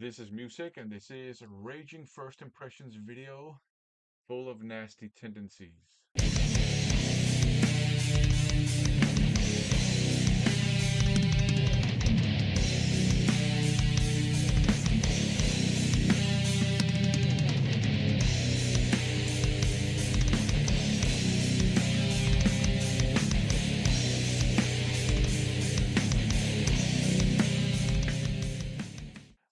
This is music, and this is a raging first impressions video full of nasty tendencies.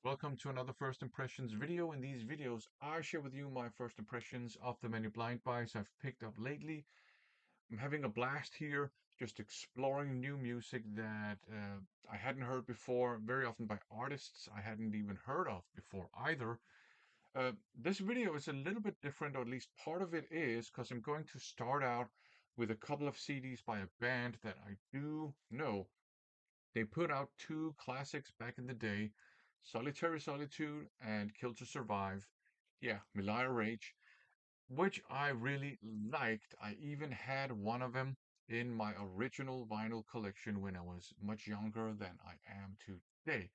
Welcome to another first impressions video. In these videos, I share with you my first impressions of the many blind buys I've picked up lately. I'm having a blast here, just exploring new music that I hadn't heard before, very often by artists I hadn't even heard of before either. This video is a little bit different, or at least part of it is, because I'm going to start out with a couple of CDs by a band that I do know. They put out two classics back in the day, Solitary Solitude and Kill to Survive. Yeah, Meliah Rage, which I really liked. I even had one of them in my original vinyl collection when I was much younger than I am today.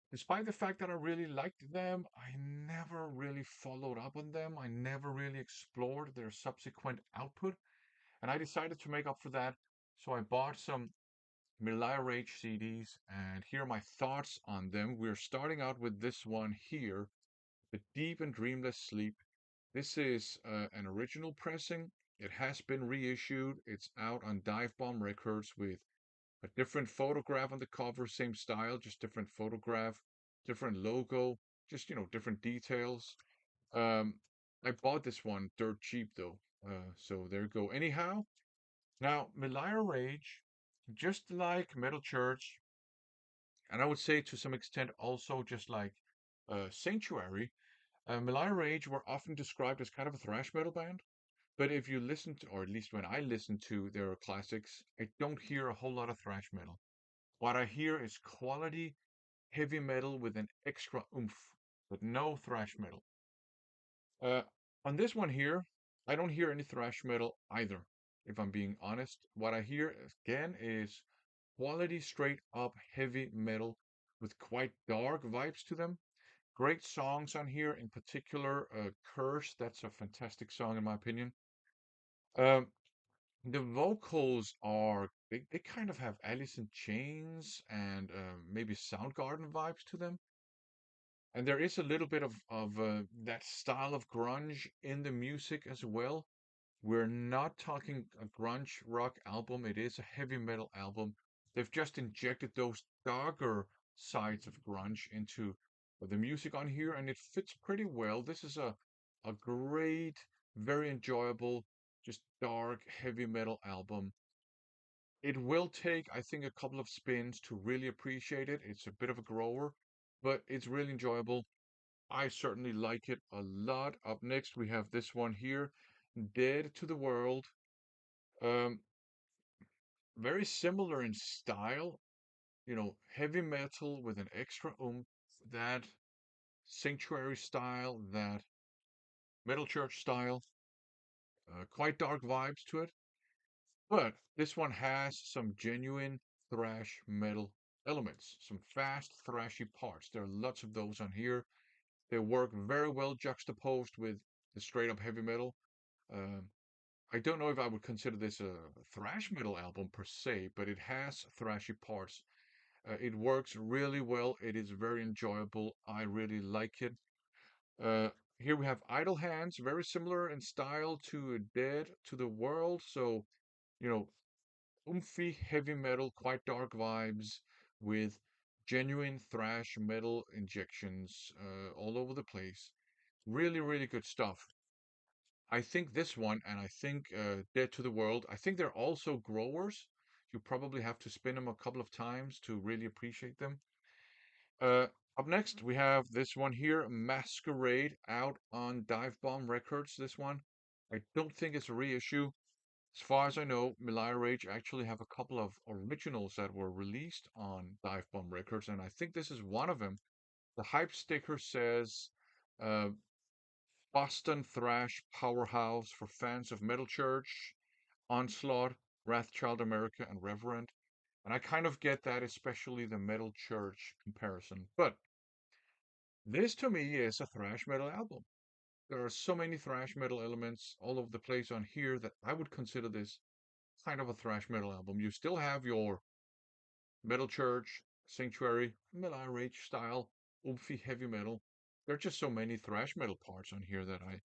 Despite the fact that I really liked them, I never really followed up on them. I never really explored their subsequent output. And I decided to make up for that. So I bought some Meliah Rage CDs, and here are my thoughts on them. We're starting out with this one here, The Deep and Dreamless Sleep. This is an original pressing. It has been reissued. It's out on Dive Bomb Records with a different photograph on the cover, same style, just different photograph, different logo, just different details. Um, I bought this one dirt cheap though, so there you go. Anyhow, now Meliah Rage, just like Metal Church, and I would say to some extent also just like Sanctuary, Meliah Rage were often described as kind of a thrash metal band. But if you listen to, or at least when I listen to their classics, I don't hear a whole lot of thrash metal. What I hear is quality heavy metal with an extra oomph, but no thrash metal. Uh, on this one here, I don't hear any thrash metal either, if I'm being honest. What I hear again is quality straight up heavy metal with quite dark vibes to them. Great songs on here, in particular, Curse. That's a fantastic song, in my opinion. Um, the vocals are, they kind of have Alice in Chains and maybe Soundgarden vibes to them. And there is a little bit of that style of grunge in the music as well. We're not talking a grunge rock album, it is a heavy metal album. They've just injected those darker sides of grunge into the music on here, and it fits pretty well. This is a great, very enjoyable, just dark heavy metal album. It will take, I think, a couple of spins to really appreciate it. It's a bit of a grower, but it's really enjoyable. I certainly like it a lot. Up next, we have this one here, Dead to the World. Um, very similar in style, heavy metal with an extra oomph, that Sanctuary style, that Metal Church style, quite dark vibes to it. But this one has some genuine thrash metal elements, some fast thrashy parts. There are lots of those on here. They work very well juxtaposed with the straight up heavy metal. Um, I don't know if I would consider this a thrash metal album per se, but it has thrashy parts. It works really well. It is very enjoyable. I really like it. Uh, Here we have Idle Hands, very similar in style to Dead to the World. So, you know, oomphy heavy metal, quite dark vibes with genuine thrash metal injections all over the place. Really, really good stuff. I think this one and I think Dead to the World, I think they're also growers. You probably have to spin them a couple of times to really appreciate them. Uh, Up next, we have this one here, Masquerade, out on Dive Bomb Records. This one, I don't think it's a reissue. As far as I know, Meliah Rage actually have a couple of originals that were released on Dive Bomb Records, and I think this is one of them. The hype sticker says uh, Boston Thrash Powerhouse for fans of Metal Church, Onslaught, Wrathchild America, and Reverend. And I kind of get that, especially the Metal Church comparison. But This to me is a thrash metal album. There are so many thrash metal elements all over the place on here that I would consider this kind of a thrash metal album. You still have your metal church, sanctuary, Meliah Rage style, oomphy heavy metal. There are just so many thrash metal parts on here that I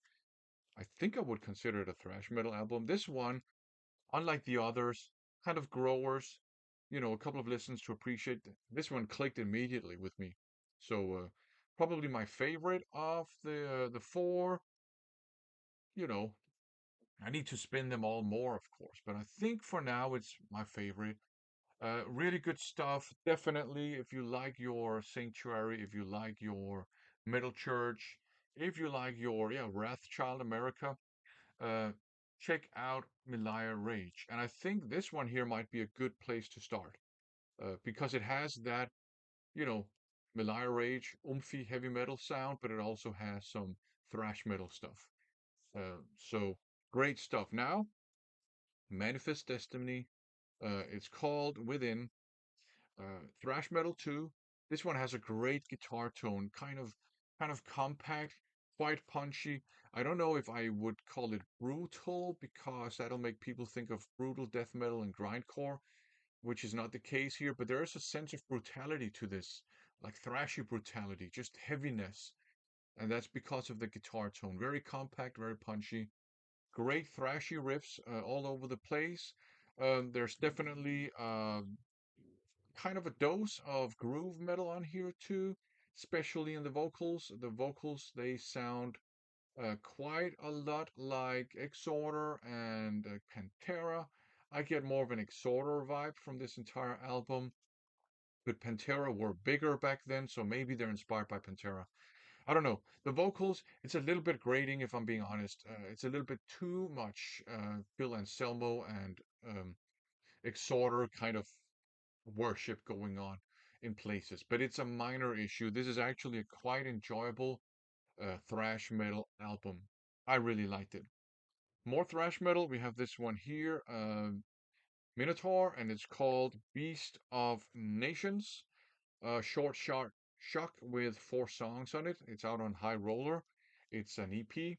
think I would consider it a thrash metal album. This one, unlike the others, kind of growers, a couple of listens to appreciate. This one clicked immediately with me. So probably my favorite of the four. You know, I need to spin them all more, of course, but I think for now it's my favorite. Really good stuff. Definitely, if you like your sanctuary, if you like your metal church, if you like your Wrathchild America, uh, check out Meliah Rage. And I think this one here might be a good place to start because it has that, you know, Meliah Rage, oomphy heavy metal sound, but it also has some thrash metal stuff. So great stuff. Now, Manifest Destiny. It's called Within. Thrash metal too. This one has a great guitar tone, kind of compact, quite punchy. I don't know if I would call it brutal because that'll make people think of brutal death metal and grindcore, which is not the case here, but there is a sense of brutality to this, like thrashy brutality, just heaviness. And that's because of the guitar tone. Very compact, very punchy. Great thrashy riffs all over the place. There's definitely kind of a dose of groove metal on here too, especially in the vocals. The vocals they sound quite a lot like Exhorder and Pantera. I get more of an Exhorder vibe from this entire album, but Pantera were bigger back then, so maybe they're inspired by Pantera. I don't know. The vocals, it's a little bit grating if I'm being honest. It's a little bit too much Phil Anselmo and Exhorder kind of worship going on in places, but it's a minor issue. This is actually a quite enjoyable thrash metal album. I really liked it. More thrash metal. We have this one here, Minotaur, and it's called Beast of Nations. Short, sharp shock with 4 songs on it. It's out on High Roller. It's an EP.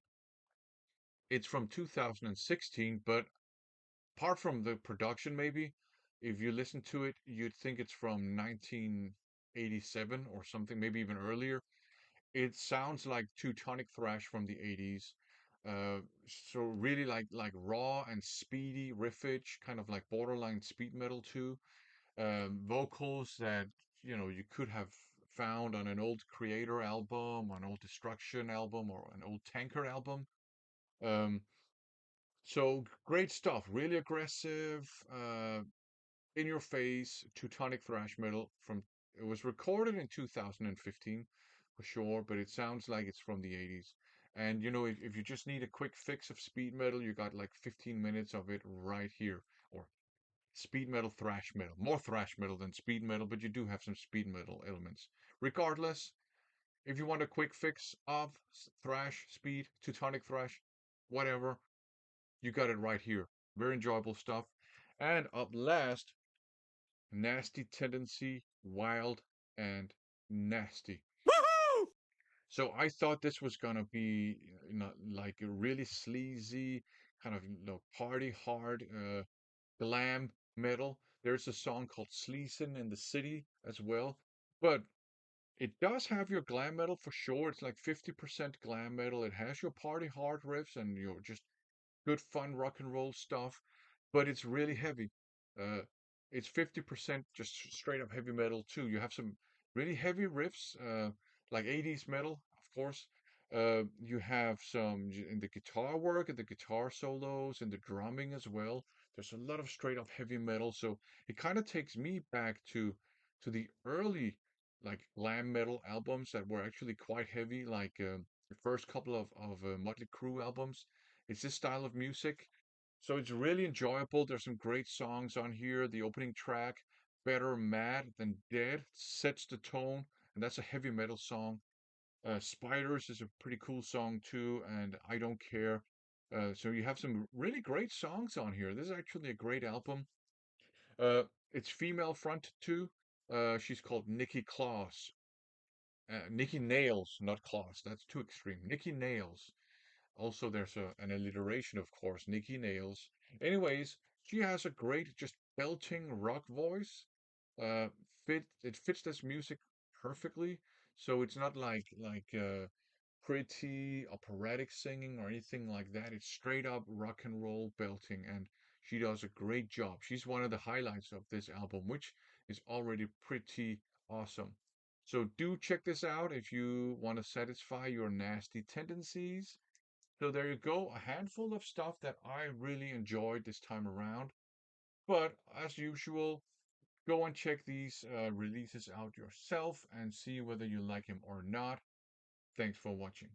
It's from 2016, but apart from the production, maybe if you listen to it, you'd think it's from 1987 or something, maybe even earlier. It sounds like Teutonic thrash from the 80s. Uh, so really like raw and speedy riffage, kind of like borderline speed metal too. Vocals that you could have found on an old Creator album, on an old Destruction album, or an old Tanker album. Um, so great stuff, really aggressive, in your face, Teutonic thrash metal from it was recorded in 2015 for sure, but it sounds like it's from the 80s. And if you just need a quick fix of speed metal, you got like 15 minutes of it right here. Or speed metal, thrash metal. More thrash metal than speed metal, but you do have some speed metal elements. Regardless, if you want a quick fix of thrash, speed, Teutonic thrash, whatever, you got it right here. Very enjoyable stuff. And up last, Nasty Tendency, Wild and Nasty. Woohoo! So I thought this was gonna be like a really sleazy kind of party hard glam metal. There's a song called Sleasin' in the City as well, but it does have your glam metal for sure. It's like 50% glam metal. It has your party hard riffs and your just good fun rock and roll stuff, but it's really heavy. Uh, it's 50% just straight up heavy metal too. You have some really heavy riffs, like 80s metal, of course. You have some in the guitar work and the guitar solos and the drumming as well. There's a lot of straight up heavy metal, so it kind of takes me back to the early like glam metal albums that were actually quite heavy, like the first couple of Motley Crue albums. It's this style of music. So it's really enjoyable. There's some great songs on here. The opening track, Better Mad Than Dead, sets the tone, and that's a heavy metal song. Spiders is a pretty cool song too, and I Don't Care. So you have some really great songs on here. This is actually a great album. Uh, it's female front too. She's called Nikki Claus. Nikki Nails, not Claus. That's too extreme. Nikki Nails. Also, there's an alliteration, of course, Nikki Nails. Anyways, she has a great, just belting rock voice. Uh, it fits this music perfectly. So it's not like pretty operatic singing or anything like that. It's straight up rock and roll belting, and she does a great job. She's one of the highlights of this album, which is already pretty awesome. So do check this out if you want to satisfy your nasty tendencies. So there you go, a handful of stuff that I really enjoyed this time around. But as usual, go and check these releases out yourself and see whether you like him or not. Thanks for watching.